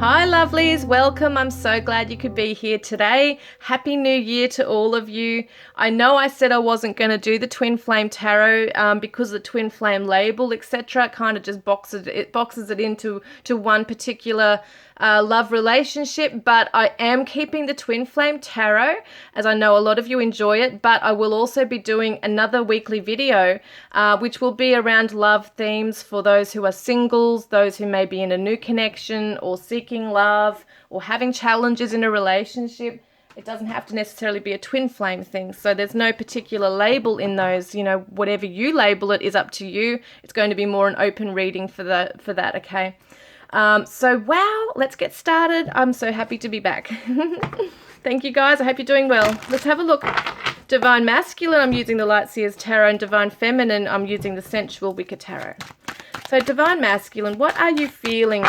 Hi lovelies, welcome. I'm so glad you could be here today. Happy New Year to all of you. I know I said I wasn't going to do the Twin Flame Tarot because the Twin Flame label, etc. kind of just boxes it into one particular love relationship, but I am keeping the Twin Flame Tarot as I know a lot of you enjoy it, but I will also be doing another weekly video which will be around love themes for those who are singles, those who may be in a new connection or seeking love or having challenges in a relationship. It doesn't have to necessarily be a twin flame thing. So there's no particular label in those, you know, whatever you label it is up to you. It's going to be more an open reading for that, okay? So wow, let's get started. I'm so happy to be back. Thank you guys. I hope you're doing well. Let's have a look. Divine Masculine, I'm using the Light Seers Tarot, and Divine Feminine, I'm using the Sensual Wicker Tarot. So Divine Masculine, what are you feeling?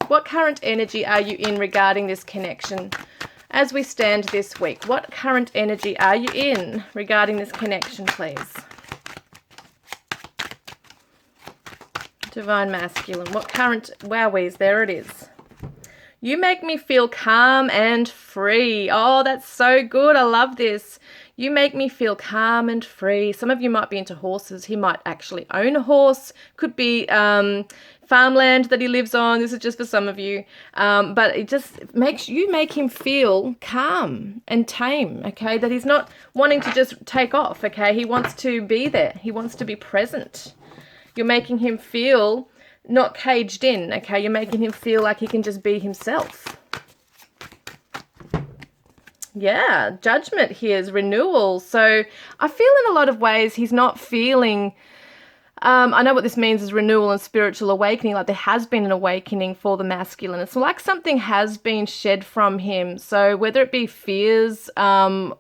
What current energy are you in regarding this connection as we stand this week? What current energy are you in regarding this connection, please? Divine Masculine, what current, wowies, there it is. You make me feel calm and free. Oh, that's so good. I love this. You make me feel calm and free. Some of you might be into horses. He might actually own a horse. Could be farmland that he lives on. This is just for some of you. But it just makes you make him feel calm and tame, okay? That he's not wanting to just take off, okay? He wants to be there. He wants to be present. You're making him feel not caged in, okay? You're making him feel like he can just be himself. Yeah, Judgment here is renewal. So I feel in a lot of ways he's not feeling, I know what this means is renewal and spiritual awakening, like there has been an awakening for the masculine. It's like something has been shed from him. So whether it be fears,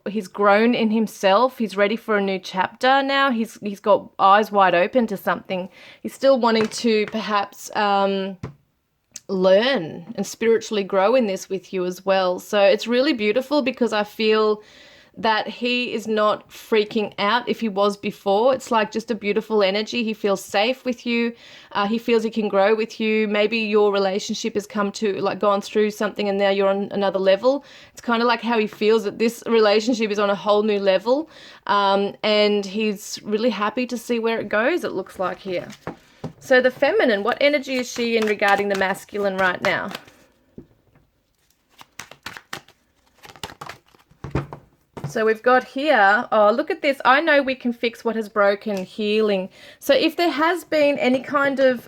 he's grown in himself, he's ready for a new chapter now, he's got eyes wide open to something. He's still wanting to perhaps learn and spiritually grow in this with you as well. So it's really beautiful because I feel that he is not freaking out if he was before. It's like just a beautiful energy. He feels safe with you. He feels he can grow with you. Maybe your relationship has come to, like, gone through something and now you're on another level. It's kind of like how he feels that this relationship is on a whole new level. And he's really happy to see where it goes, it looks like here. So the feminine, what energy is she in regarding the masculine right now? So we've got here, oh, look at this. I know we can fix what has broken, healing. So if there has been any kind of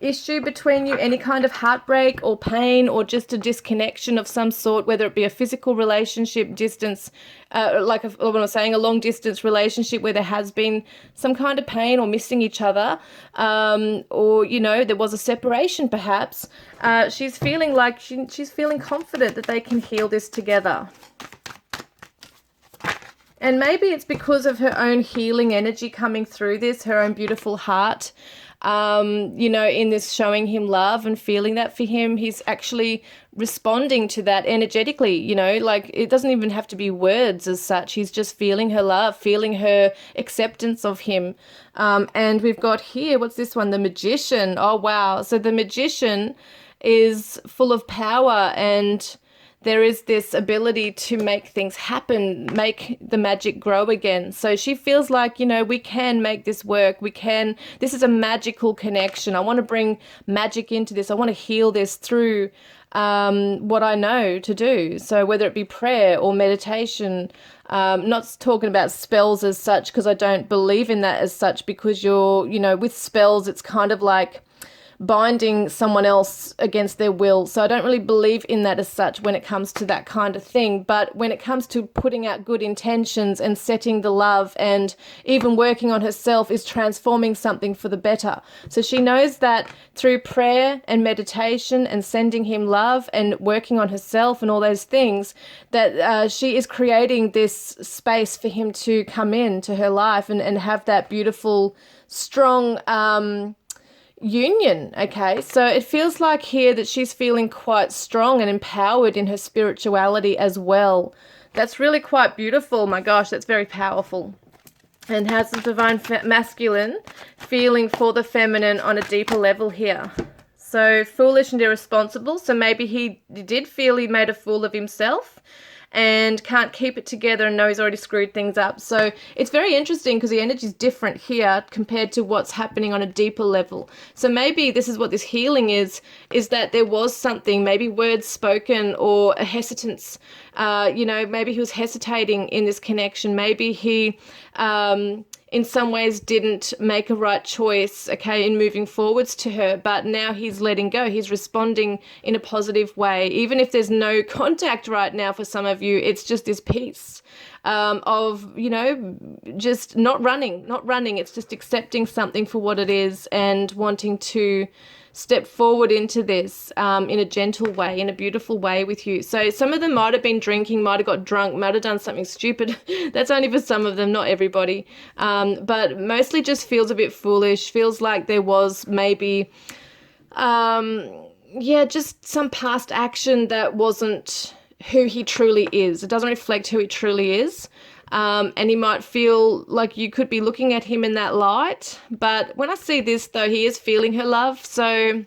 issue between you, any kind of heartbreak or pain or just a disconnection of some sort, whether it be a physical relationship, distance, like what I'm saying, a long distance relationship where there has been some kind of pain or missing each other, or, you know, there was a separation perhaps, she's feeling like she's feeling confident that they can heal this together. And maybe it's because of her own healing energy coming through this, her own beautiful heart, you know, in this showing him love and feeling that for him. He's actually responding to that energetically, you know, like it doesn't even have to be words as such. He's just feeling her love, feeling her acceptance of him. And we've got here, what's this one? The Magician. Oh, wow. So the Magician is full of power and there is this ability to make things happen, make the magic grow again. So she feels like, you know, we can make this work. This is a magical connection. I want to bring magic into this. I want to heal this through what I know to do. So whether it be prayer or meditation, not talking about spells as such, because I don't believe in that as such, because you're, you know, with spells, it's kind of like binding someone else against their will. So I don't really believe in that as such when it comes to that kind of thing. But when it comes to putting out good intentions and setting the love and even working on herself is transforming something for the better. So she knows that through prayer and meditation and sending him love and working on herself and all those things, that she is creating this space for him to come into her life and have that beautiful, strong union. Okay, so it feels like here that she's feeling quite strong and empowered in her spirituality as well. That's really quite beautiful. My gosh, that's very powerful. And has the divine masculine feeling for the feminine on a deeper level here. So foolish and irresponsible. So maybe he did feel he made a fool of himself and can't keep it together and know he's already screwed things up. So it's very interesting because the energy is different here compared to what's happening on a deeper level. So maybe this is what this healing is that there was something, maybe words spoken or a hesitance. Maybe he was hesitating in this connection. Maybe he in some ways didn't make a right choice, okay, in moving forwards to her, but now he's letting go. He's responding in a positive way. Even if there's no contact right now for some of you, it's just this peace of, just not running. It's just accepting something for what it is and wanting to step forward into this in a gentle way, in a beautiful way with you. So some of them might have been drinking, might have got drunk, might have done something stupid. That's only for some of them, not everybody. But mostly just feels a bit foolish, feels like there was maybe, just some past action that wasn't who he truly is. It doesn't reflect who he truly is. And he might feel like you could be looking at him in that light. But when I see this, though, he is feeling her love. So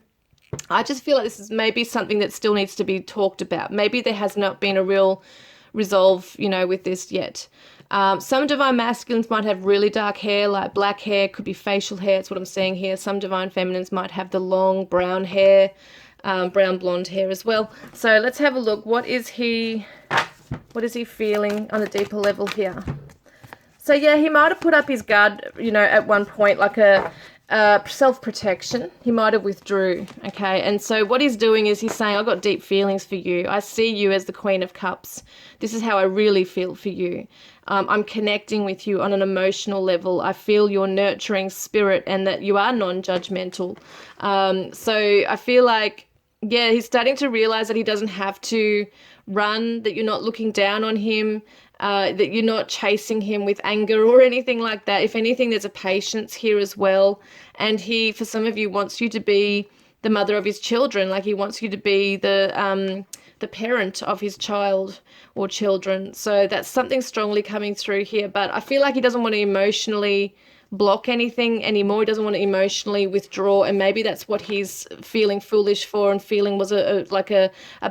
I just feel like this is maybe something that still needs to be talked about. Maybe there has not been a real resolve, with this yet. Some divine masculines might have really dark hair, like black hair, could be facial hair. That's what I'm seeing here. Some divine feminines might have the long brown hair, brown blonde hair as well. So let's have a look. What is he feeling on a deeper level here? So yeah, he might have put up his guard, at one point, like a self-protection. He might have withdrew, okay? And so what he's doing is he's saying, I've got deep feelings for you. I see you as the Queen of Cups. This is how I really feel for you. I'm connecting with you on an emotional level. I feel your nurturing spirit and that you are non-judgmental. So I feel like, yeah, he's starting to realize that he doesn't have to run, that you're not looking down on him, that you're not chasing him with anger or anything like that. If anything, there's a patience here as well. And he, for some of you, wants you to be the mother of his children. Like he wants you to be the parent of his child or children. So that's something strongly coming through here. But I feel like he doesn't want to emotionally block anything anymore. He doesn't want to emotionally withdraw, and maybe that's what he's feeling foolish for and feeling was a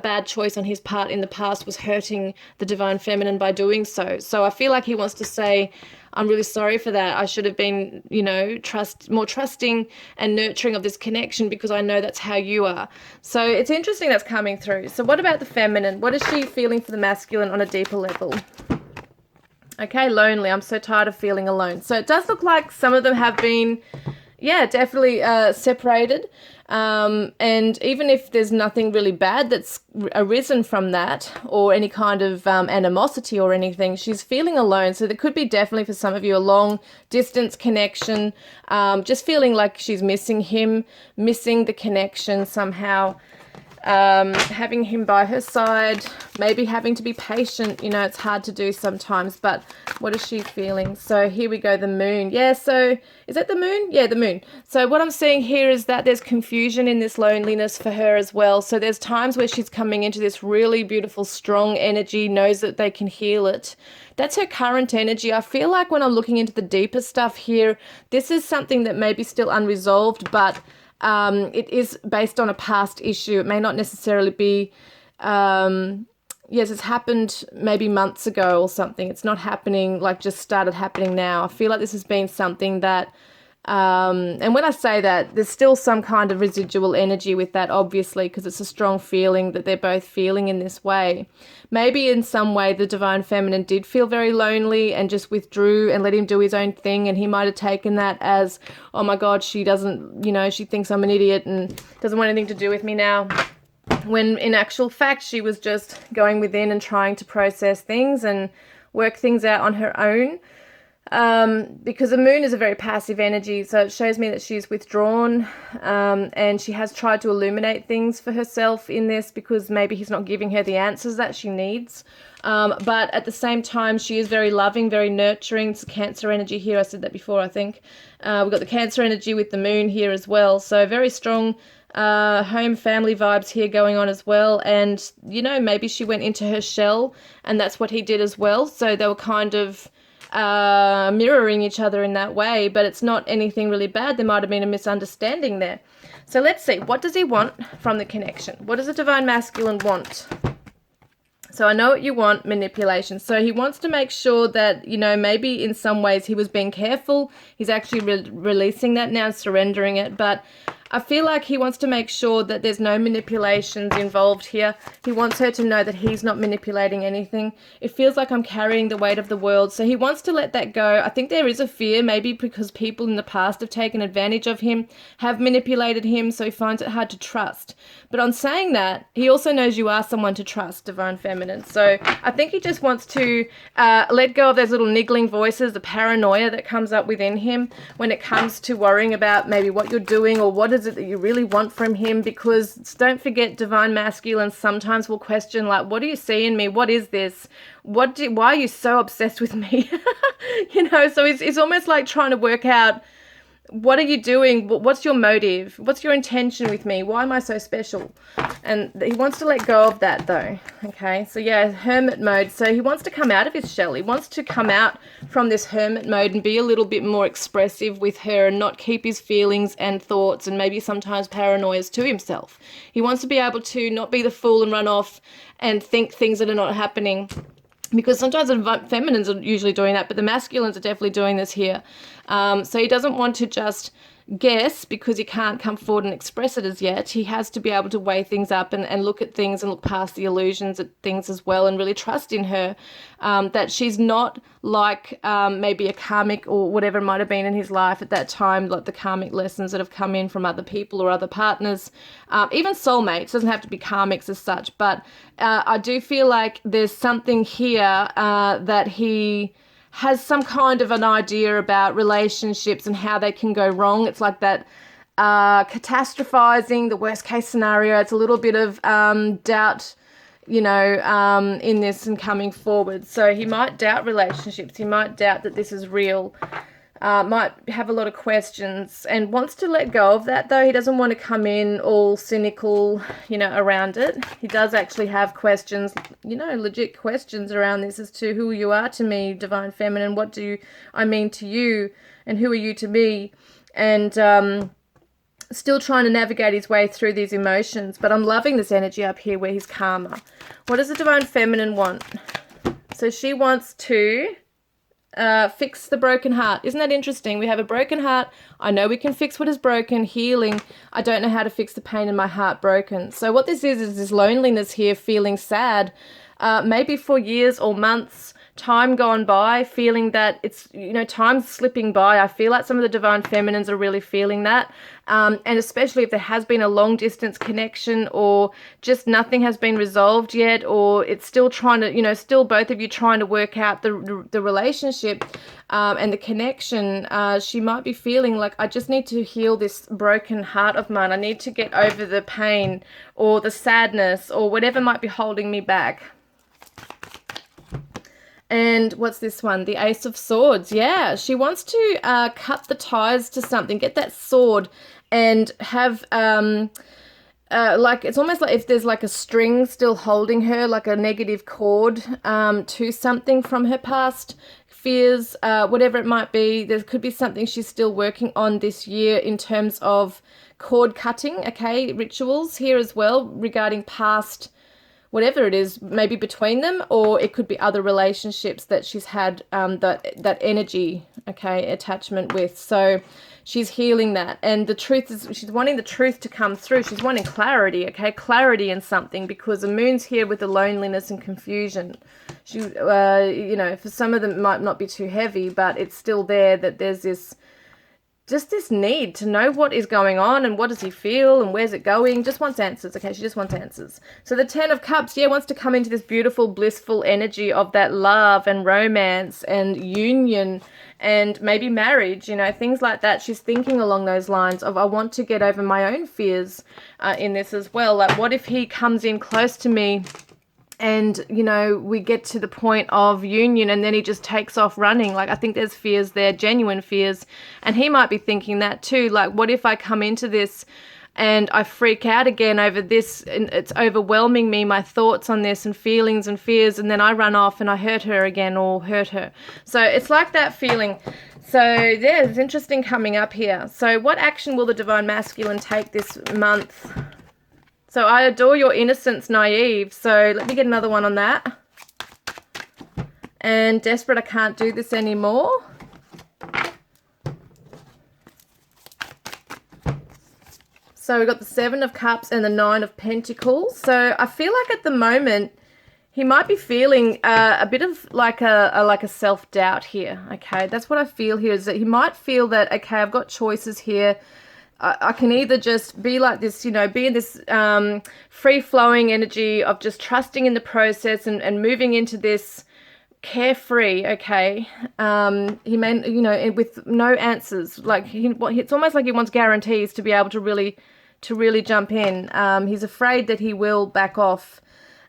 bad choice on his part in the past, was hurting the divine feminine by doing so. So I feel like he wants to say, I'm really sorry for that. I should have been, more trusting and nurturing of this connection because I know that's how you are. So it's interesting that's coming through. So what about the feminine? What is she feeling for the masculine on a deeper level? Okay, lonely. I'm so tired of feeling alone. So it does look like some of them have been, definitely separated. And even if there's nothing really bad that's arisen from that or any kind of animosity or anything, she's feeling alone. So there could be definitely for some of you a long distance connection, just feeling like she's missing him, missing the connection somehow. Having him by her side, maybe having to be patient, it's hard to do sometimes, but what is she feeling? So here we go, the moon. Yeah, so is that the moon? Yeah, the moon. So what I'm seeing here is that there's confusion in this loneliness for her as well. So there's times where she's coming into this really beautiful, strong energy, knows that they can heal it. That's her current energy. I feel like when I'm looking into the deeper stuff here, this is something that may be still unresolved, but it is based on a past issue. It may not necessarily be, it's happened maybe months ago or something. It's not happening, like just started happening now. I feel like this has been something that, and when I say that, there's still some kind of residual energy with that, obviously, because it's a strong feeling that they're both feeling in this way. Maybe in some way the divine feminine did feel very lonely and just withdrew and let him do his own thing, and he might have taken that as, oh my God, she doesn't, she thinks I'm an idiot and doesn't want anything to do with me now. When in actual fact, she was just going within and trying to process things and work things out on her own. Because the moon is a very passive energy, so it shows me that she's withdrawn, and she has tried to illuminate things for herself in this because maybe he's not giving her the answers that she needs. But at the same time, she is very loving, very nurturing. It's a Cancer energy here. I said that before, I think. We've got the Cancer energy with the moon here as well. So very strong home family vibes here going on as well. And, maybe she went into her shell and that's what he did as well. So they were kind of mirroring each other in that way, but it's not anything really bad. There might have been a misunderstanding there. So let's see, what does he want from the connection? What does a divine masculine want? So I know what you want, manipulation. So he wants to make sure that, you know, maybe in some ways he was being careful. He's actually releasing that now, surrendering it. But I feel like he wants to make sure that there's no manipulations involved here. He wants her to know that he's not manipulating anything. It feels like I'm carrying the weight of the world. So he wants to let that go. I think there is a fear, maybe because people in the past have taken advantage of him, have manipulated him, so he finds it hard to trust. But on saying that, he also knows you are someone to trust, Divine Feminine. So I think he just wants to let go of those little niggling voices, the paranoia that comes up within him when it comes to worrying about maybe what you're doing or what is it that you really want from him. Because don't forget, Divine Masculine sometimes will question, like, what do you see in me? What is this? Why are you so obsessed with me? You know, so it's almost like trying to work out, what are you doing? What's your motive? What's your intention with me? Why am I so special? And he wants to let go of that though. Okay, so yeah, hermit mode. So he wants to come out of his shell. He wants to come out from this hermit mode and be a little bit more expressive with her and not keep his feelings and thoughts and maybe sometimes paranoias to himself. He wants to be able to not be the fool and run off and think things that are not happening. Because sometimes the feminines are usually doing that, but the masculines are definitely doing this here. So he doesn't want to just guess because he can't come forward and express it as yet. He has to be able to weigh things up and look at things and look past the illusions at things as well, and really trust in her, that she's not like maybe a karmic or whatever it might have been in his life at that time, like the karmic lessons that have come in from other people or other partners, even soulmates. Doesn't have to be karmics as such, but I do feel like there's something here that he has some kind of an idea about relationships and how they can go wrong. It's like that catastrophizing, the worst case scenario. It's a little bit of doubt, you know, in this and coming forward. So he might doubt relationships. He might doubt that this is real. Might have a lot of questions and wants to let go of that though. He doesn't want to come in all cynical, you know, around it. He does actually have questions, you know, legit questions around this as to who you are to me, Divine Feminine. What do I mean to you and who are you to me? And still trying to navigate his way through these emotions. But I'm loving this energy up here where he's calmer. What does the Divine Feminine want? So she wants to fix the broken heart. Isn't that interesting? We have a broken heart. I know we can fix what is broken, healing. I don't know how to fix the pain in my heart broken. So what this is this loneliness here, feeling sad, maybe for years or months, time gone by, feeling that it's, you know, time's slipping by. I feel like some of the Divine Feminines are really feeling that. And especially if there has been a long distance connection or just nothing has been resolved yet, or it's still trying to, you know, still both of you trying to work out the relationship and the connection, she might be feeling like, I just need to heal this broken heart of mine. I need to get over the pain or the sadness or whatever might be holding me back. And what's this one? The Ace of Swords. Yeah, she wants to cut the ties to something, get that sword and have, like, it's almost like if there's like a string still holding her, like a negative cord to something from her past fears, whatever it might be. There could be something she's still working on this year in terms of cord cutting, okay, rituals here as well regarding past whatever it is, maybe between them, or it could be other relationships that she's had that energy, okay, attachment with. So she's healing that. And the truth is, she's wanting the truth to come through. She's wanting clarity, okay, clarity in something, because the moon's here with the loneliness and confusion. She, you know, for some of them it might not be too heavy, but it's still there that there's this, just this need to know what is going on and what does he feel and where's it going. Just wants answers, okay? She just wants answers. So the Ten of Cups, yeah, wants to come into this beautiful, blissful energy of that love and romance and union and maybe marriage, you know, things like that. She's thinking along those lines of, I want to get over my own fears in this as well. Like, what if he comes in close to me and, you know, we get to the point of union and then he just takes off running? Like, I think there's fears there, genuine fears. And he might be thinking that too. Like, what if I come into this and I freak out again over this, and it's overwhelming me, my thoughts on this and feelings and fears, and then I run off and I hurt her again or hurt her. So it's like that feeling. So yeah, it's interesting coming up here. So what action will the Divine Masculine take this month? So I adore your innocence, naive. So let me get another one on that. And desperate, I can't do this anymore. So we've got the 7 of Cups and the 9 of Pentacles. So I feel like at the moment he might be feeling a bit of like a self-doubt here. Okay, that's what I feel here, is that he might feel that, okay, I've got choices here. I can either just be like this, you know, be in this free-flowing energy of just trusting in the process and moving into this carefree, okay. He may, you know, with no answers. Like it's almost like he wants guarantees to be able to really jump in. He's afraid that he will back off.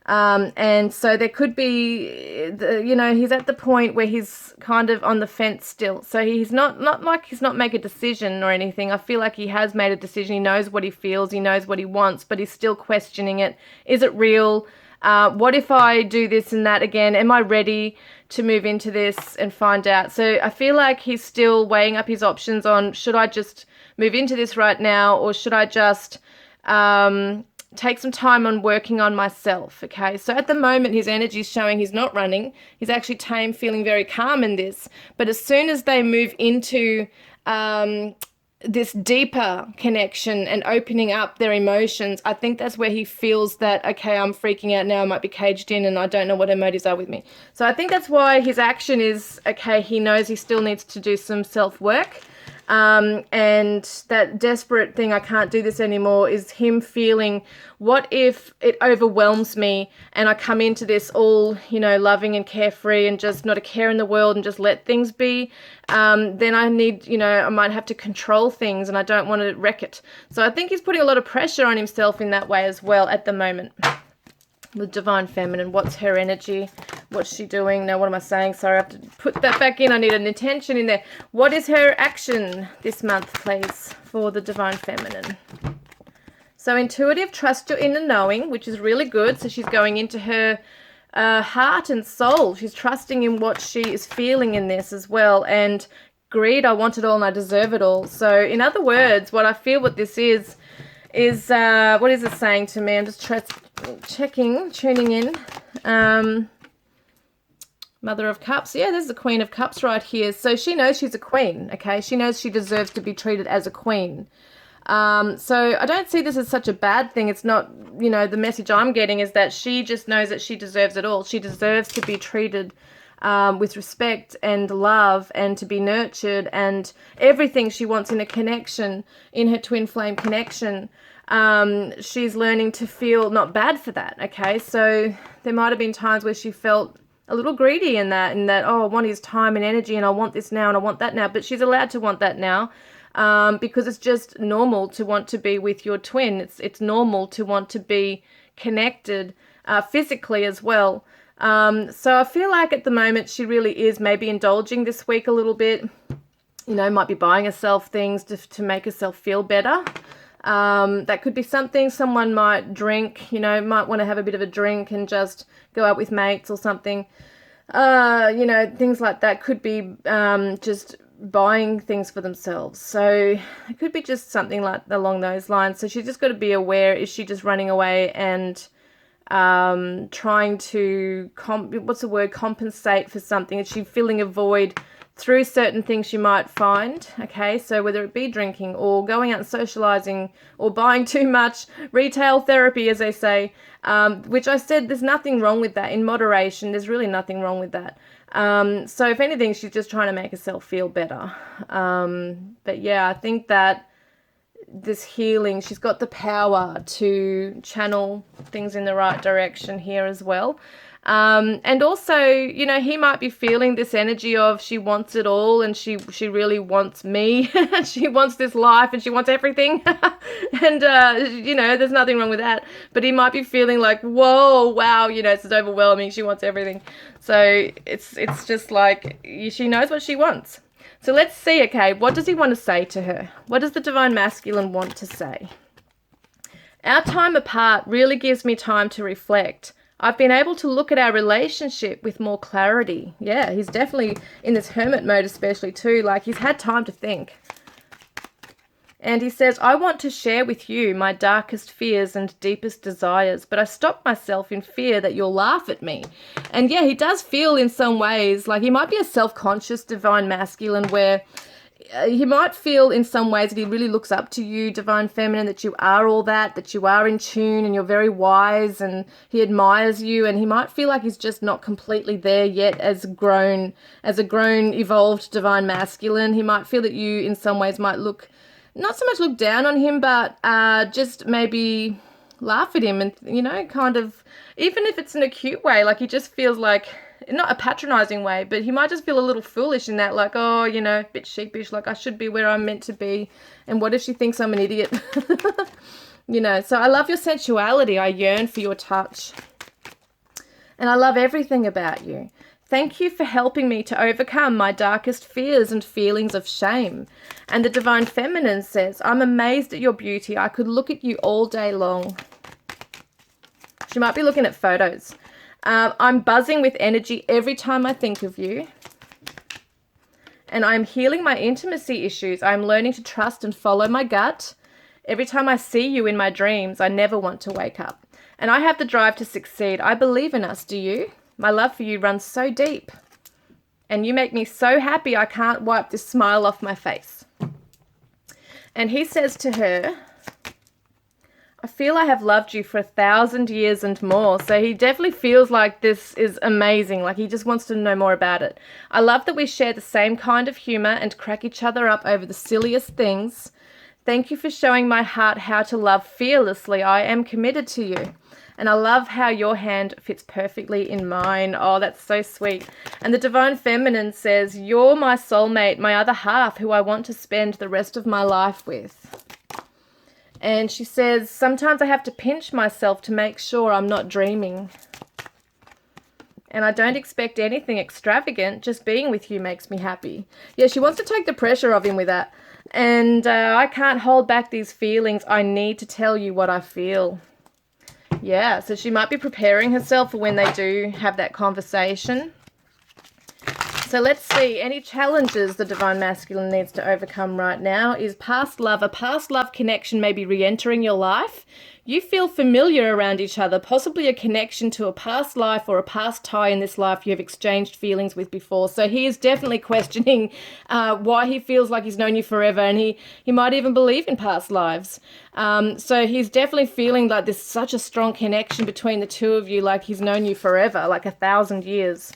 And so there could be, you know, he's at the point where he's kind of on the fence still. So he's not like he's not make a decision or anything. I feel like he has made a decision. He knows what he feels. He knows what he wants, but he's still questioning it. Is it real? What if I do this and that again? Am I ready to move into this and find out? So I feel like he's still weighing up his options on, should I just move into this right now, or should I just take some time on working on myself? Okay, so at the moment his energy is showing he's not running. He's actually tame, feeling very calm in this. But as soon as they move into this deeper connection and opening up their emotions, I think that's where he feels that, okay, I'm freaking out now, I might be caged in and I don't know what her motives are with me. So I think that's why his action is, okay, he knows he still needs to do some self-work. And that desperate thing, I can't do this anymore, is him feeling, what if it overwhelms me and I come into this all, you know, loving and carefree and just not a care in the world and just let things be, then I need, you know, I might have to control things and I don't want to wreck it. So I think he's putting a lot of pressure on himself in that way as well at the moment. The Divine Feminine, what's her energy? What's she doing? Now, what am I saying? Sorry, I have to put that back in. I need an intention in there. What is her action this month, please, for the Divine Feminine? So intuitive, trust your inner knowing, which is really good. So she's going into her heart and soul. She's trusting in what she is feeling in this as well. And greed, I want it all and I deserve it all. So in other words, what I feel what this is what is it saying to me? I'm just tuning in. Mother of Cups. Yeah, there's the Queen of Cups right here. So she knows she's a queen, okay? She knows she deserves to be treated as a queen. So I don't see this as such a bad thing. It's not, you know, the message I'm getting is that she just knows that she deserves it all. She deserves to be treated with respect and love and to be nurtured and everything she wants in a connection, in her twin flame connection. She's learning to feel not bad for that, okay? So there might have been times where she felt a little greedy in that, oh, I want his time and energy and I want this now and I want that now. But she's allowed to want that now because it's just normal to want to be with your twin. It's normal to want to be connected physically as well. So I feel like at the moment she really is maybe indulging this week a little bit. You know, might be buying herself things to make herself feel better. That could be something. Someone might drink, you know, might want to have a bit of a drink and just go out with mates or something. You know, things like that. Could be just buying things for themselves. So it could be just something like along those lines. So she's just got to be aware, is she just running away and trying to compensate for something? Is she filling a void through certain things she might find? Okay, so whether it be drinking or going out and socializing or buying too much, retail therapy, as they say, which I said there's nothing wrong with that. In moderation, there's really nothing wrong with that. So if anything, she's just trying to make herself feel better. But yeah, I think that this healing, she's got the power to channel things in the right direction here as well. And also, you know, he might be feeling this energy of she wants it all and she really wants me. She wants this life and she wants everything. And, you know, there's nothing wrong with that. But he might be feeling like, whoa, wow, you know, this is overwhelming. She wants everything. So it's just like she knows what she wants. So let's see, okay, what does he want to say to her? What does the Divine Masculine want to say? Our time apart really gives me time to reflect. I've been able to look at our relationship with more clarity. Yeah, he's definitely in this hermit mode especially too. Like, he's had time to think. And he says, I want to share with you my darkest fears and deepest desires, but I stop myself in fear that you'll laugh at me. And yeah, he does feel in some ways like he might be a self-conscious divine masculine, where he might feel in some ways that he really looks up to you, divine feminine, that you are all that you are in tune and you're very wise, and he admires you, and he might feel like he's just not completely there yet as a grown, evolved divine masculine. He might feel that you in some ways might not so much look down on him, but just maybe laugh at him, and, you know, kind of, even if it's in a cute way, like he just feels like, not a patronizing way, but he might just feel a little foolish in that, like, oh, you know, a bit sheepish, like I should be where I'm meant to be, and what if she thinks I'm an idiot? You know, so I love your sensuality. I yearn for your touch, and I love everything about you. Thank you for helping me to overcome my darkest fears and feelings of shame. And the divine feminine says, I'm amazed at your beauty. I could look at you all day long. She might be looking at photos. I'm buzzing with energy every time I think of you. And I'm healing my intimacy issues. I'm learning to trust and follow my gut. Every time I see you in my dreams, I never want to wake up. And I have the drive to succeed. I believe in us, do you? My love for you runs so deep. And you make me so happy I can't wipe this smile off my face. And he says to her, I feel I have loved you for 1,000 years and more. So he definitely feels like this is amazing. Like he just wants to know more about it. I love that we share the same kind of humor and crack each other up over the silliest things. Thank you for showing my heart how to love fearlessly. I am committed to you. And I love how your hand fits perfectly in mine. Oh, that's so sweet. And the divine feminine says, you're my soulmate, my other half, who I want to spend the rest of my life with. And she says, sometimes I have to pinch myself to make sure I'm not dreaming. And I don't expect anything extravagant. Just being with you makes me happy. Yeah, she wants to take the pressure off him with that. And I can't hold back these feelings. I need to tell you what I feel. Yeah, so she might be preparing herself for when they do have that conversation. So let's see, any challenges the divine masculine needs to overcome right now is past love. A past love connection may be re-entering your life. You feel familiar around each other, possibly a connection to a past life or a past tie in this life you have exchanged feelings with before. So he is definitely questioning why he feels like he's known you forever, and he might even believe in past lives. So he's definitely feeling like there's such a strong connection between the two of you, like he's known you forever, like 1,000 years.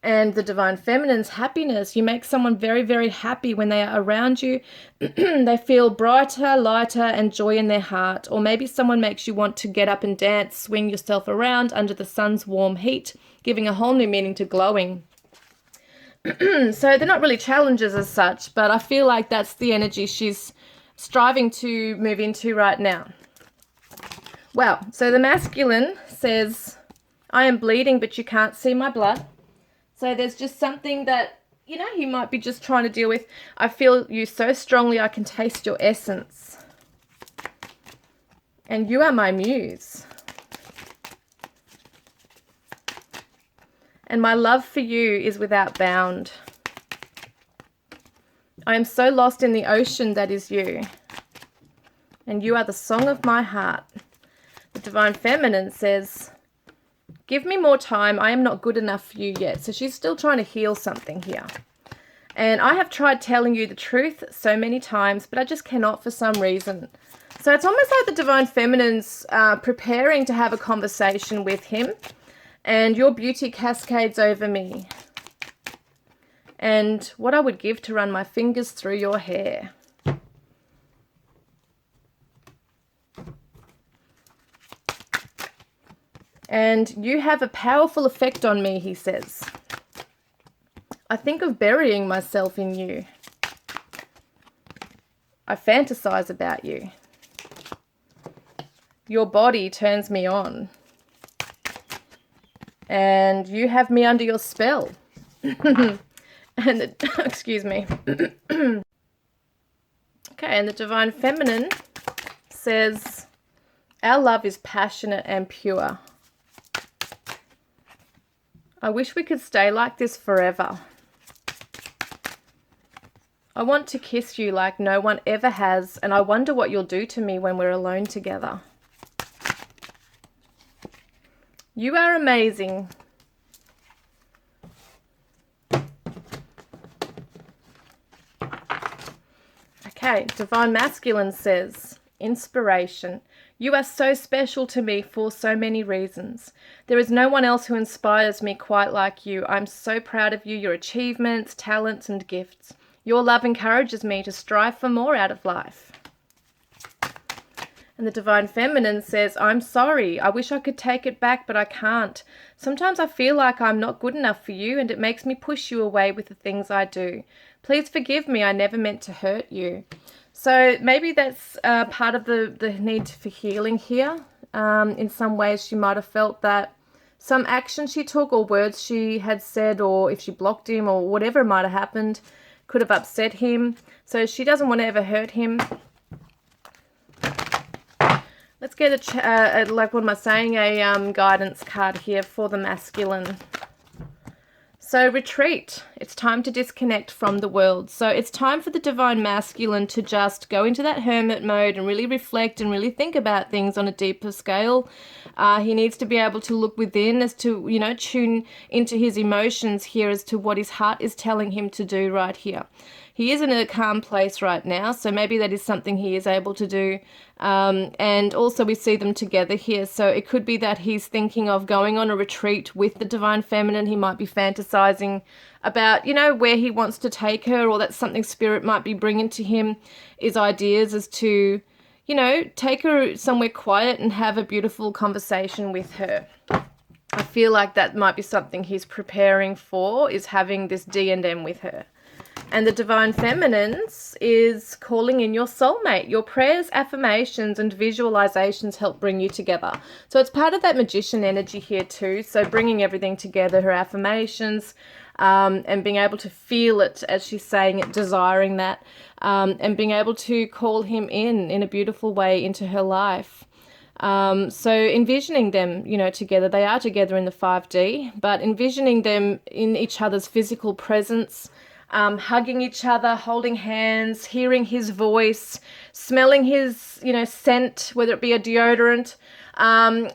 And the divine feminine's happiness. You make someone very, very happy when they are around you. They feel brighter, lighter, and joy in their heart. Or maybe someone makes you want to get up and dance, swing yourself around under the sun's warm heat, giving a whole new meaning to glowing. So they're not really challenges as such, but I feel like that's the energy she's striving to move into right now. Well, so the masculine says, I am bleeding, but you can't see my blood. So there's just something that, you know, he might be just trying to deal with. I feel you so strongly, I can taste your essence. And you are my muse. And my love for you is without bound. I am so lost in the ocean that is you. And you are the song of my heart. The divine feminine says, give me more time. I am not good enough for you yet. So she's still trying to heal something here. And I have tried telling you the truth so many times, but I just cannot for some reason. So it's almost like the divine feminine's preparing to have a conversation with him. And your beauty cascades over me. And what I would give to run my fingers through your hair. And you have a powerful effect on me, he says. I think of burying myself in you. I fantasize about you. Your body turns me on. And you have me under your spell. Excuse me. Okay, and the divine feminine says, Our love is passionate and pure. I wish we could stay like this forever. I want to kiss you like no one ever has, and I wonder what you'll do to me when we're alone together. You are amazing. Okay, Divine Masculine says, inspiration. You are so special to me for so many reasons. There is no one else who inspires me quite like you. I'm so proud of you, your achievements, talents, and gifts. Your love encourages me to strive for more out of life. And the Divine Feminine says, I'm sorry. I wish I could take it back, but I can't. Sometimes I feel like I'm not good enough for you, and it makes me push you away with the things I do. Please forgive me. I never meant to hurt you. So maybe that's part of the need for healing here. In some ways, she might have felt that some action she took or words she had said, or if she blocked him or whatever might have happened, could have upset him. So she doesn't want to ever hurt him. Let's get like what am I saying, a guidance card here for the masculine. So retreat. It's time to disconnect from the world. So it's time for the Divine Masculine to just go into that hermit mode and really reflect and really think about things on a deeper scale. He needs to be able to look within as to, you know, tune into his emotions here as to what his heart is telling him to do right here. He is in a calm place right now, so maybe that is something he is able to do. And also we see them together here, so it could be that he's thinking of going on a retreat with the Divine Feminine. He might be fantasizing about, you know, where he wants to take her, or that's something Spirit might be bringing to him, is ideas as to, you know, take her somewhere quiet and have a beautiful conversation with her. I feel like that might be something he's preparing for, is having this D&M with her. And the Divine Feminines is calling in your soulmate. Your prayers, affirmations, and visualizations help bring you together. So it's part of that magician energy here too. So bringing everything together, her affirmations, and being able to feel it as she's saying it, desiring that, and being able to call him in a beautiful way into her life. So envisioning them, you know, together. They are together in the 5D, but envisioning them in each other's physical presence, hugging each other, holding hands, hearing his voice, smelling his, you know, scent, whether it be a deodorant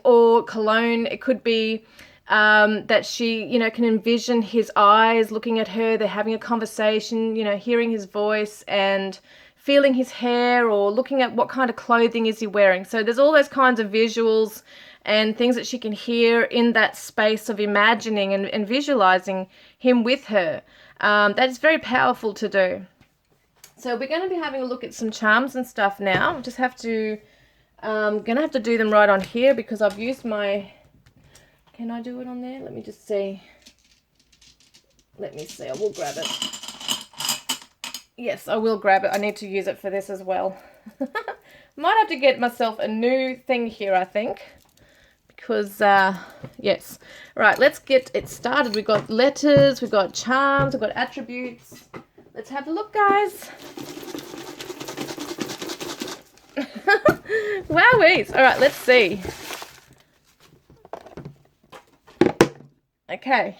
or cologne. It could be that she, you know, can envision his eyes looking at her. They're having a conversation, you know, hearing his voice and feeling his hair, or looking at what kind of clothing is he wearing. So there's all those kinds of visuals and things that she can hear in that space of imagining and visualizing him with her. That is very powerful to do. So we're going to be having a look at some charms and stuff now. Just have to, going to have to do them right on here because I've used my, can I do it on there? Let me just see. Let me see, I will grab it. Yes, I will grab it. I need to use it for this as well. Might have to get myself a new thing here, I think. Because, yes. Right, let's get it started. We've got letters, we've got charms, we've got attributes. Let's have a look, guys. Wowies. All right, let's see. Okay.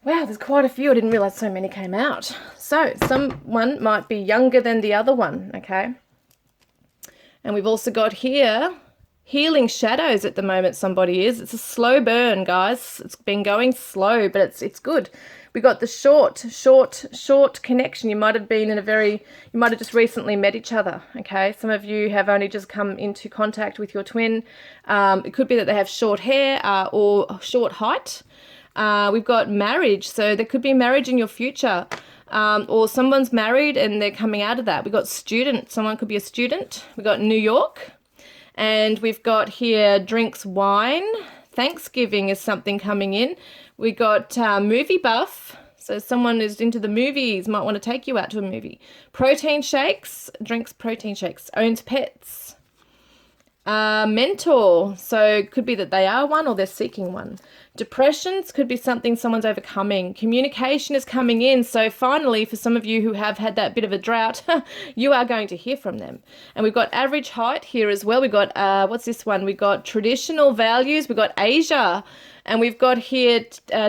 Wow, there's quite a few. I didn't realize so many came out. So, someone might be younger than the other one, okay? And we've also got here healing shadows at the moment. Somebody is. It's a slow burn, guys. It's been going slow, but it's good. We got the short connection. You might have been in you might have just recently met each other, okay? Some of you have only just come into contact with your twin. It could be that they have short hair or short height. We've got marriage, so there could be marriage in your future, or someone's married and they're coming out of that. We've got student. Someone could be a student. We've got New York. And we've got here drinks, wine. Thanksgiving is something coming in. We got movie buff. So someone is into the movies, might want to take you out to a movie. Protein shakes, drinks protein shakes. Owns pets. Mentor. So it could be that they are one or they're seeking one. Depressions could be something someone's overcoming. Communication is coming in. So finally, for some of you who have had that bit of a drought, you are going to hear from them. And we've got average height here as well. We've got, what's this one? We've got traditional values. We've got Asia. And we've got here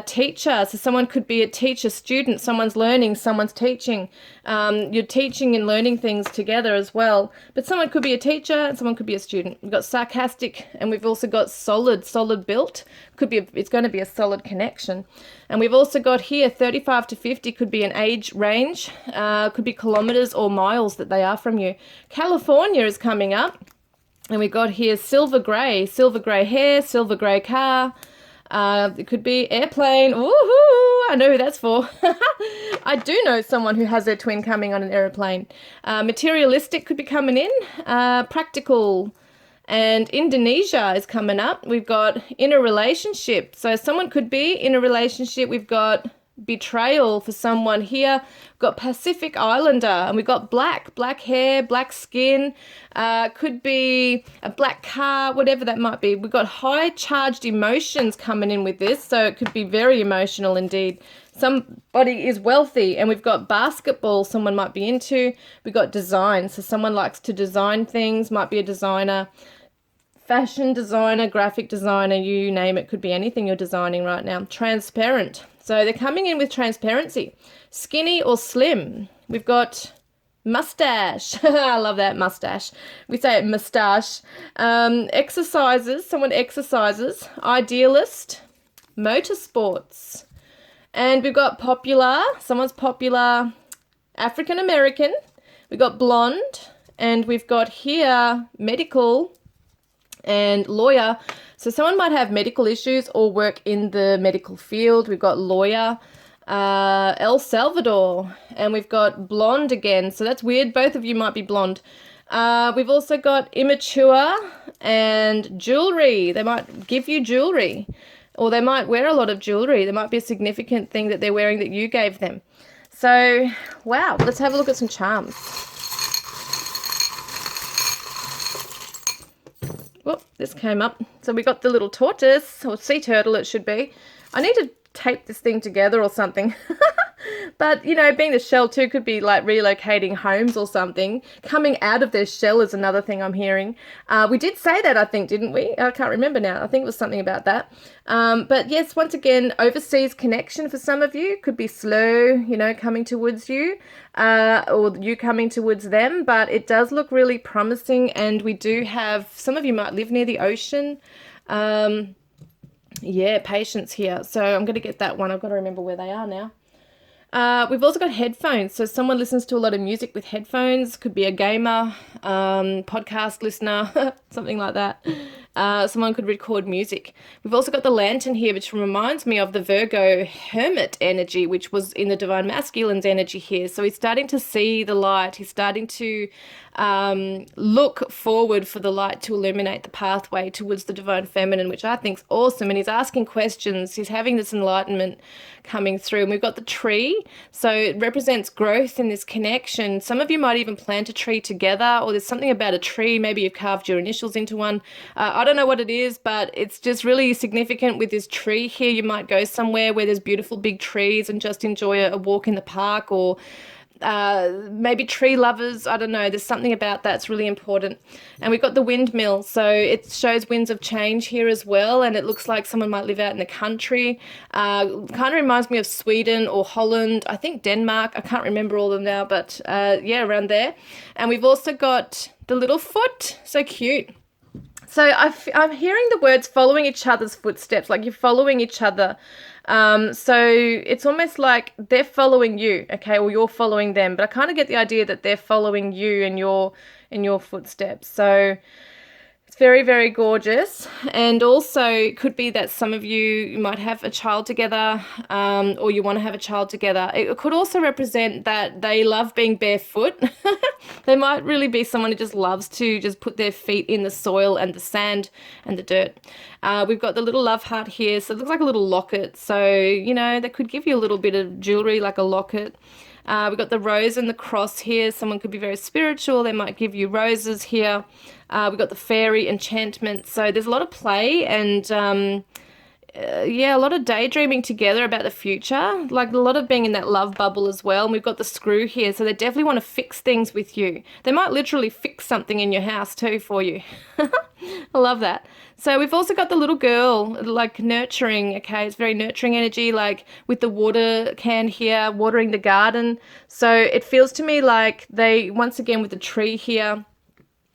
teacher. So someone could be a teacher, student. Someone's learning, someone's teaching. You're teaching and learning things together as well. But someone could be a teacher and someone could be a student. We've got sarcastic, and we've also got solid built. It's going to be a solid connection. And we've also got here 35 to 50 could be an age range. Could be kilometers or miles that they are from you. California is coming up. And we've got here silver grey hair, silver grey car. It could be airplane. Woohoo! I know who that's for. I do know someone who has their twin coming on an airplane. Materialistic could be coming in. Practical. And Indonesia is coming up. We've got inner relationship. So someone could be in a relationship. We've got betrayal for someone here. We've got Pacific Islander, and we've got black hair, black skin, could be a black car, whatever that might be. We've got high charged emotions coming in with this, so it could be very emotional indeed. Somebody is wealthy, and we've got basketball someone might be into. We've got design, so someone likes to design things, might be a designer. Fashion designer, graphic designer, you name it, could be anything you're designing right now. Transparent. So they're coming in with transparency. Skinny or slim. We've got mustache. I love that, mustache. We say it mustache. Exercises. Someone exercises. Idealist. Motorsports. And we've got popular. Someone's popular. African American. We've got blonde. And we've got here medical and lawyer. So someone might have medical issues or work in the medical field. We've got lawyer, El Salvador, and we've got blonde again. So that's weird. Both of you might be blonde. We've also got immature and jewelry. They might give you jewelry, or they might wear a lot of jewelry. There might be a significant thing that they're wearing that you gave them. So, wow, let's have a look at some charms. Whoop, this came up. So we got the little tortoise, or sea turtle it should be. I need to tape this thing together or something. But, you know, being the shell too could be like relocating homes or something. Coming out of their shell is another thing I'm hearing. We did say that, I think, didn't we? I can't remember now. I think it was something about that. But yes, once again, overseas connection for some of you. Could be slow, you know, coming towards you, or you coming towards them. But it does look really promising. And we do have, some of you might live near the ocean. Yeah, patience here. So I'm going to get that one. I've got to remember where they are now. We've also got headphones. So someone listens to a lot of music with headphones. Could be a gamer, podcast listener, something like that. Someone could record music. We've also got the lantern here, which reminds me of the Virgo hermit energy, which was in the divine masculine's energy here. So he's starting to see the light. He's starting to look forward for the light to illuminate the pathway towards the divine feminine, which I think is awesome. And he's asking questions. He's having this enlightenment coming through. And we've got the tree. So it represents growth in this connection. Some of you might even plant a tree together, or there's something about a tree. Maybe you've carved your initials into one. I don't know what it is, but it's just really significant with this tree here. You might go somewhere where there's beautiful big trees and just enjoy a walk in the park, or maybe tree lovers. I don't know. There's something about that's really important. And we've got the windmill. So it shows winds of change here as well. And it looks like someone might live out in the country. Kind of reminds me of Sweden or Holland. I think Denmark. I can't remember all of them now, but yeah, around there. And we've also got the little foot. So cute. So I'm hearing the words following each other's footsteps, like you're following each other. So it's almost like they're following you, okay, or you're following them. But I kind of get the idea that they're following you in your footsteps. So it's very, very gorgeous. And also it could be that some of you might have a child together, or you want to have a child together. It could also represent that they love being barefoot. They might really be someone who just loves to just put their feet in the soil and the sand and the dirt. We've got the little love heart here. So it looks like a little locket. So, you know, they could give you a little bit of jewelry, like a locket. We've got the rose and the cross here. Someone could be very spiritual. They might give you roses here. We've got the fairy enchantment. So there's a lot of play, and yeah, a lot of daydreaming together about the future, like a lot of being in that love bubble as well. And we've got the screw here, so they definitely want to fix things with you. They might literally fix something in your house too for you. I love that. So we've also got the little girl, like nurturing, okay? It's very nurturing energy, like with the water can here, watering the garden. So it feels to me like they, once again with the tree here,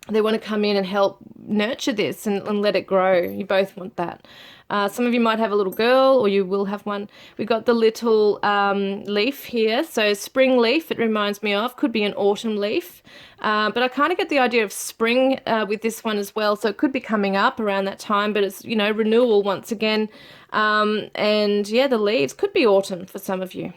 they want to come in and help nurture this and let it grow. You both want that. Some of you might have a little girl, or you will have one. We've got the little leaf here. So spring leaf, it reminds me of. Could be an autumn leaf. But I kind of get the idea of spring with this one as well. So it could be coming up around that time, but it's, you know, renewal once again. And yeah, the leaves could be autumn for some of you.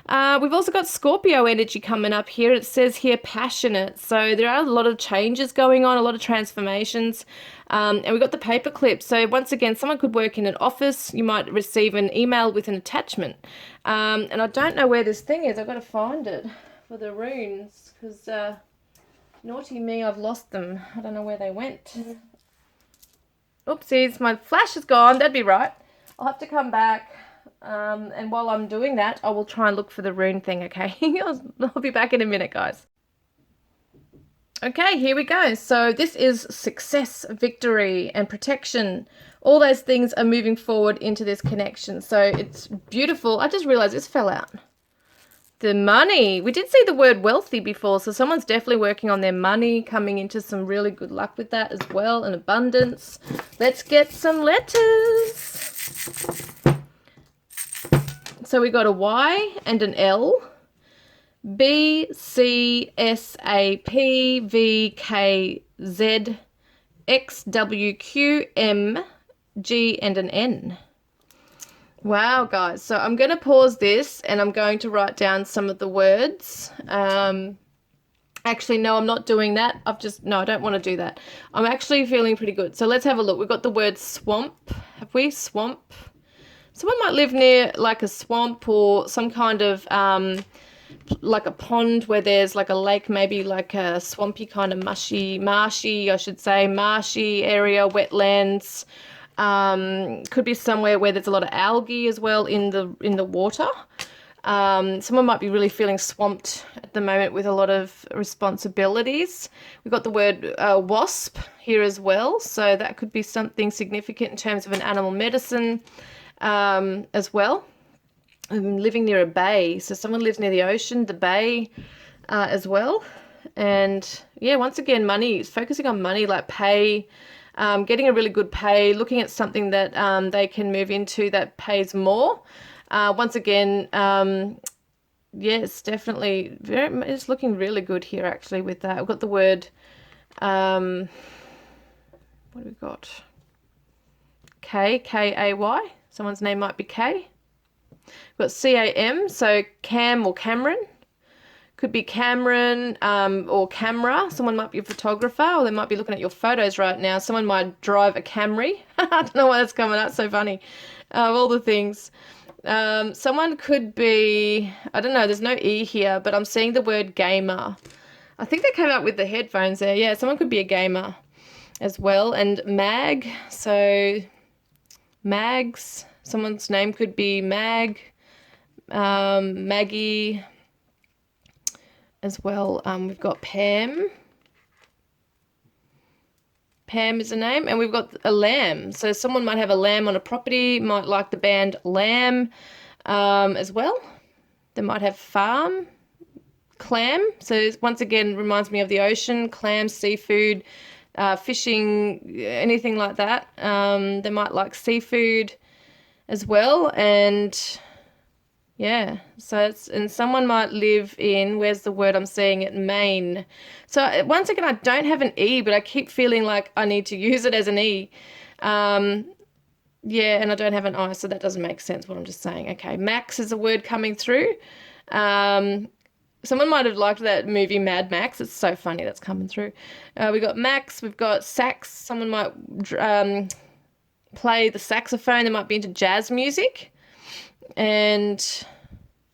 We've also got Scorpio energy coming up here. It says here passionate. So there are a lot of changes going on, a lot of transformations. And we've got the paper clip. So once again, someone could work in an office. You might receive an email with an attachment. And I don't know where this thing is. I've got to find it for the runes because naughty me, I've lost them. I don't know where they went. Oopsies, my flash is gone. That'd be right. I'll have to come back. And while I'm doing that, I will try and look for the rune thing, okay? I'll be back in a minute, guys. Okay, here we go. So this is success, victory, and protection. All those things are moving forward into this connection. So it's beautiful. I just realized this fell out. The money. We did see the word wealthy before, so someone's definitely working on their money, coming into some really good luck with that as well, and abundance. Let's get some letters. So we got a Y and an L, B, C, S, A, P, V, K, Z, X, W, Q, M, G, and an N. Wow, guys. So I'm going to pause this and I'm going to write down some of the words. Actually, no, I'm not doing that. No, I don't want to do that. I'm actually feeling pretty good. So let's have a look. We've got the word swamp. Have we? Swamp. Someone might live near like a swamp or some kind of like a pond where there's like a lake, maybe like a swampy kind of marshy area, wetlands. Could be somewhere where there's a lot of algae as well in the water. Someone might be really feeling swamped at the moment with a lot of responsibilities. We've got the word wasp here as well, so that could be something significant in terms of an animal medicine. As well. I'm living near a bay, so someone lives near the ocean, the bay as well. And yeah, once again, money, focusing on money, like pay, getting a really good pay, looking at something that they can move into that pays more. Once again, yes, definitely, it's looking really good here actually with that. I've got the word, what have we got? K-A-Y. Someone's name might be K. We've got C-A-M, so Cam or Cameron. Could be Cameron or camera. Someone might be a photographer, or they might be looking at your photos right now. Someone might drive a Camry. I don't know why that's coming up, so funny. All the things. Someone could be, I don't know, there's no E here, but I'm seeing the word gamer. I think they came up with the headphones there. Yeah, someone could be a gamer as well. And mag, so Mags, someone's name could be Mag, Maggie as well. We've got Pam. Pam is a name, and we've got a lamb. So someone might have a lamb on a property, might like the band Lamb as well. They might have farm, clam. So once again, reminds me of the ocean, clams, seafood, fishing, anything like that. They might like seafood as well. And yeah, so and someone might live in, where's the word I'm seeing it, Maine. So once again, I don't have an E, but I keep feeling like I need to use it as an E. Yeah, and I don't have an I, so that doesn't make sense what I'm just saying. Okay, Max is a word coming through. Someone might have liked that movie Mad Max. It's so funny that's coming through. We've got Max, we've got sax. Someone might play the saxophone. They might be into jazz music. And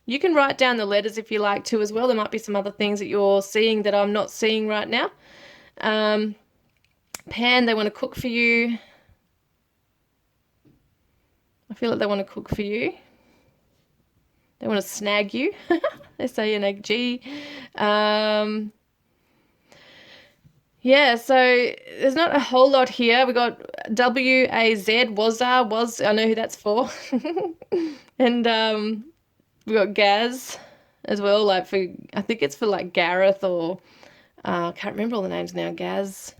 you can write down the letters if you like to as well. There might be some other things that you're seeing that I'm not seeing right now. Pan, they want to cook for you. I feel like they want to cook for you. They want to snag you. S-A-N-A-G. Yeah, so there's not a whole lot here. We got W-A-Z, was, I know who that's for. And we got Gaz as well, like for, I think it's for like Gareth or, I can't remember all the names now, Gaz.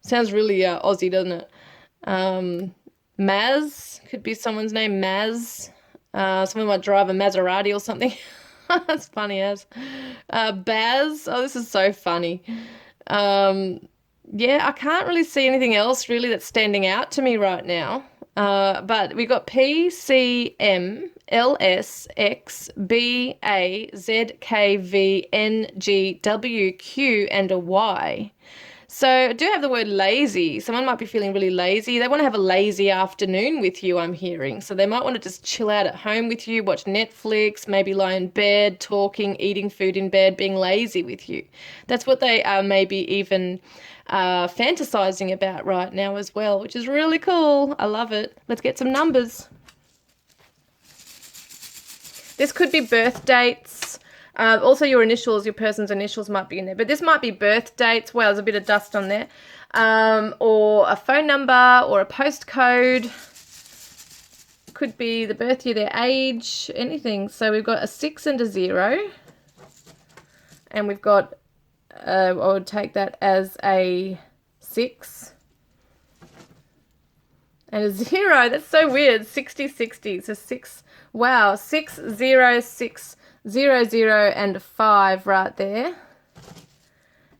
Sounds really Aussie, doesn't it? Maz, could be someone's name, Maz. Someone might drive a Maserati or something. That's funny as. Baz, oh, this is so funny. Yeah, I can't really see anything else really that's standing out to me right now. But we got P, C, M, L, S, X, B, A, Z, K, V, N, G, W, Q, and a Y. So I do have the word lazy. Someone might be feeling really lazy. They want to have a lazy afternoon with you, I'm hearing. So they might want to just chill out at home with you, watch Netflix, maybe lie in bed, talking, eating food in bed, being lazy with you. That's what they are maybe even fantasizing about right now as well, which is really cool. I love it. Let's get some numbers. This could be birth dates. Also your initials, your person's initials might be in there. But this might be birth dates. Wow, there's a bit of dust on there. Or a phone number or a postcode. Could be the birth year, their age, anything. So we've got a 6 and a 0. And we've got, I would take that as a 6. And a 0. That's so weird. 60, 60. So 6. Wow. 6, 0, 6. 0, 0, and a 5 right there.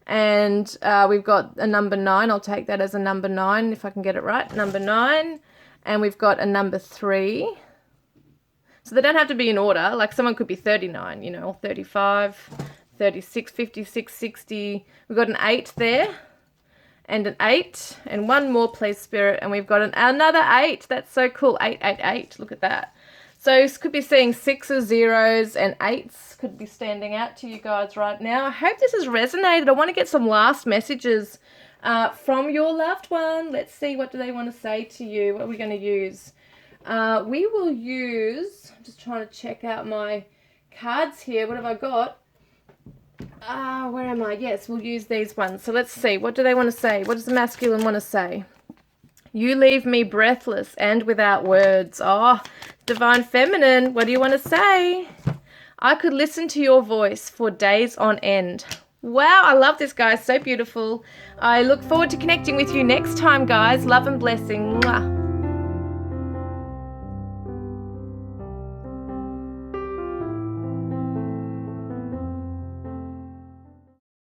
And we've got a number 9. I'll take that as a number 9 if I can get it right. Number 9. And we've got a number 3. So they don't have to be in order. Like someone could be 39, you know, or 35, 36, 56, 60. We've got an 8 there. And an 8. And one more, please, Spirit. And we've got another 8. That's so cool. 8, 8, 8. Look at that. So this could be seeing 6s, 0s, and 8s could be standing out to you guys right now. I hope this has resonated. I want to get some last messages from your loved one. Let's see, what do they want to say to you? What are we going to use? We will use, I'm just trying to check out my cards here. What have I got? Where am I? Yes, we'll use these ones. So let's see. What do they want to say? What does the masculine want to say? You leave me breathless and without words. Oh, Divine Feminine, what do you want to say? I could listen to your voice for days on end. Wow, I love this, guys. So beautiful. I look forward to connecting with you next time, guys. Love and blessing. Mwah.